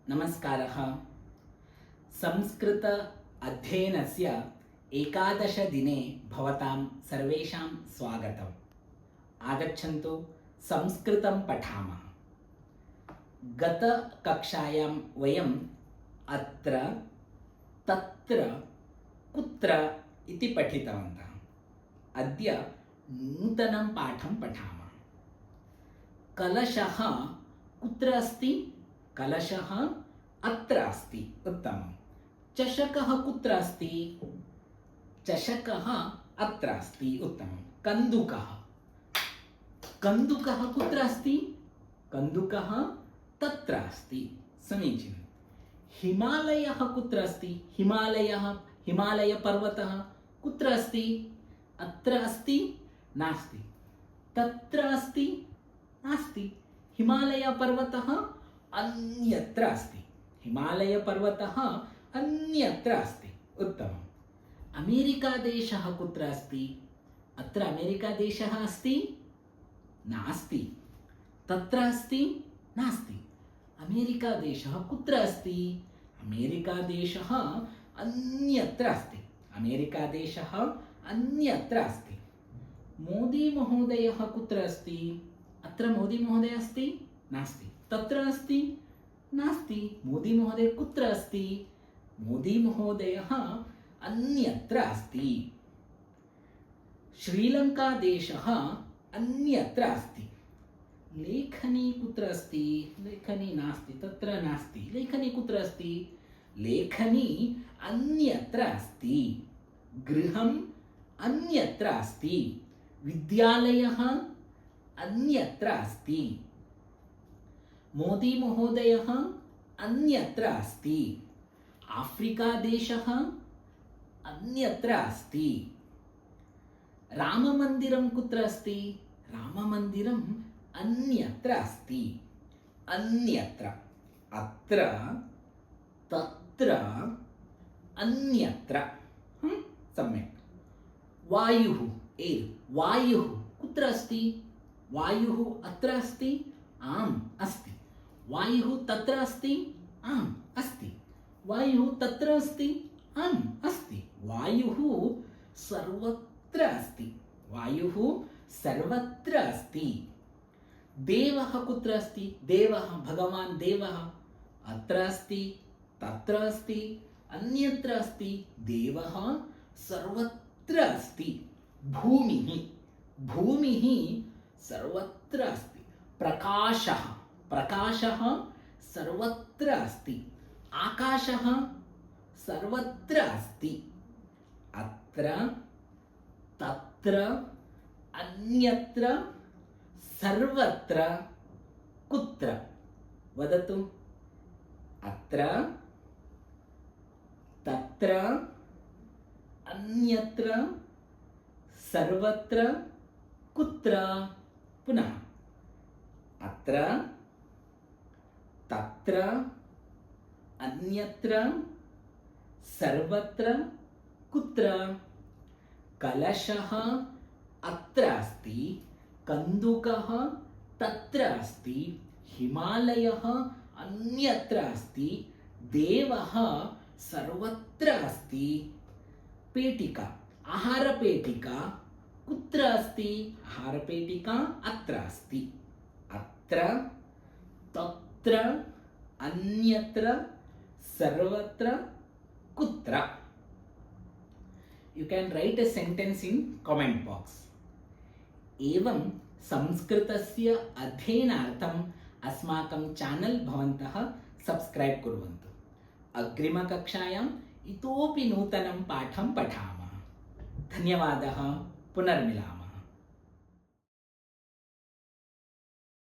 नमस्कारः। संस्कृत अध्ययनस्य एकादशदिने भवतां सर्वेषां स्वागतम्। आगच्छन्तु संस्कृतं पठामः। गतकक्षायां वयम् अत्र तत्र कुत्र इति पठितवन्तः। अद्य नूतनं पाठं पठामः। कलशः कुत्र अस्ति? कलशः अत्र अस्ति। उत्तमं। चषकः कुत्र अस्ति? चषकः अत्र अस्ति। उत्तमं। कन्दुकः कन्दुकः कुत्र अस्ति? कन्दुकः तत्र अस्ति। समीचीनं। हिमालयः कुत्र अस्ति? हिमालयपर्वतः कुत्र अस्ति? अत्र अस्ति? नास्ति। तत्र अस्ति? नास्ति। हिमालयपर्वतः अन्यत्र अस्ति। हिमालयपर्वतः अन्यत्र अस्ति। उत्तमम्। अमेरिकादेशः कुत्र अस्ति? अत्र अमेरिकादेशः अस्ति? नास्ति। तत्र अस्ति? नास्ति। अमेरिकादेशः कुत्र अस्ति? अमेरिकादेशः अन्यत्र अस्ति। अमेरिकादेशः अन्यत्र अस्ति। मोदी महोदयः कुत्र अस्ति? अत्र मोदी महोदयः अस्ति? नास्ति। तत्र अस्ति? नास्ति। मोदी महोदय कुत्र अस्ति? मोदी महोदयः अन्यत्र अस्ति। श्रीलङ्कादेशः अन्यत्र अस्ति। लेखनी कुत्र अस्ति? लेखनी नास्ति। तत्र नास्ति। लेखनी कुत्र अस्ति? लेखनी अन्यत्र अस्ति। गृहम् अन्यत्र अस्ति। विद्यालयः अन्यत्र अस्ति। मोदी महोदयः अन्यत्र अस्ति। आफ्रिकादेशः अन्यत्र अस्ति। राममन्दिरं कुत्र अस्ति? राममन्दिरम् अन्यत्र अस्ति। अन्यत्र, अत्र, तत्र, अन्यत्र। सम्यक्। वायुः, वायुः कुत्र अस्ति? वायुः अत्र अस्ति? आम्, अस्ति। वायुः तत्र अस्ति? आम्, अस्ति। वायुः तत्र अस्ति? आम्, अस्ति। वायुः सर्वत्र अस्ति। वायुः सर्वत्र अस्ति। देवः कुत्र अस्ति? देवः, भगवान् देवः अत्र अस्ति, तत्र अस्ति, अन्यत्र अस्ति। देवः सर्वत्र अस्ति। भूमिः, भूमिः सर्वत्र अस्ति। प्रकाशः, प्रकाशः सर्वत्र अस्ति। आकाशः सर्वत्र अस्ति। अत्र, तत्र, अन्यत्र, सर्वत्र, कुत्र? वदतु। अत्र, तत्र, अन्यत्र, सर्वत्र, कुत्र? पुनः। अत्र, तत्र, अन्यत्र, सर्वत्र, कुत्र? कलशः अत्र अस्ति। कन्दुकः तत्र अस्ति। हिमालयः अन्यत्र अस्ति। देवः सर्वत्र अस्ति। पेटिका, आहारपेटिका कुत्र अस्ति? आहारपेटिका अत्र अस्ति। अत्र, तत्र, अन्यत्र, सर्वत्र, कुत्र? You can write a sentence in comment box. एवं संस्कृतस्य अध्ययनार्थम् अस्माकं चैनल भवन्तः सब्स्क्राइब कुर्वन्तु। अग्रिमकक्षायाम् इतोपि नूतनं पाठं पठामः। धन्यवादः। पुनर्मिलामः।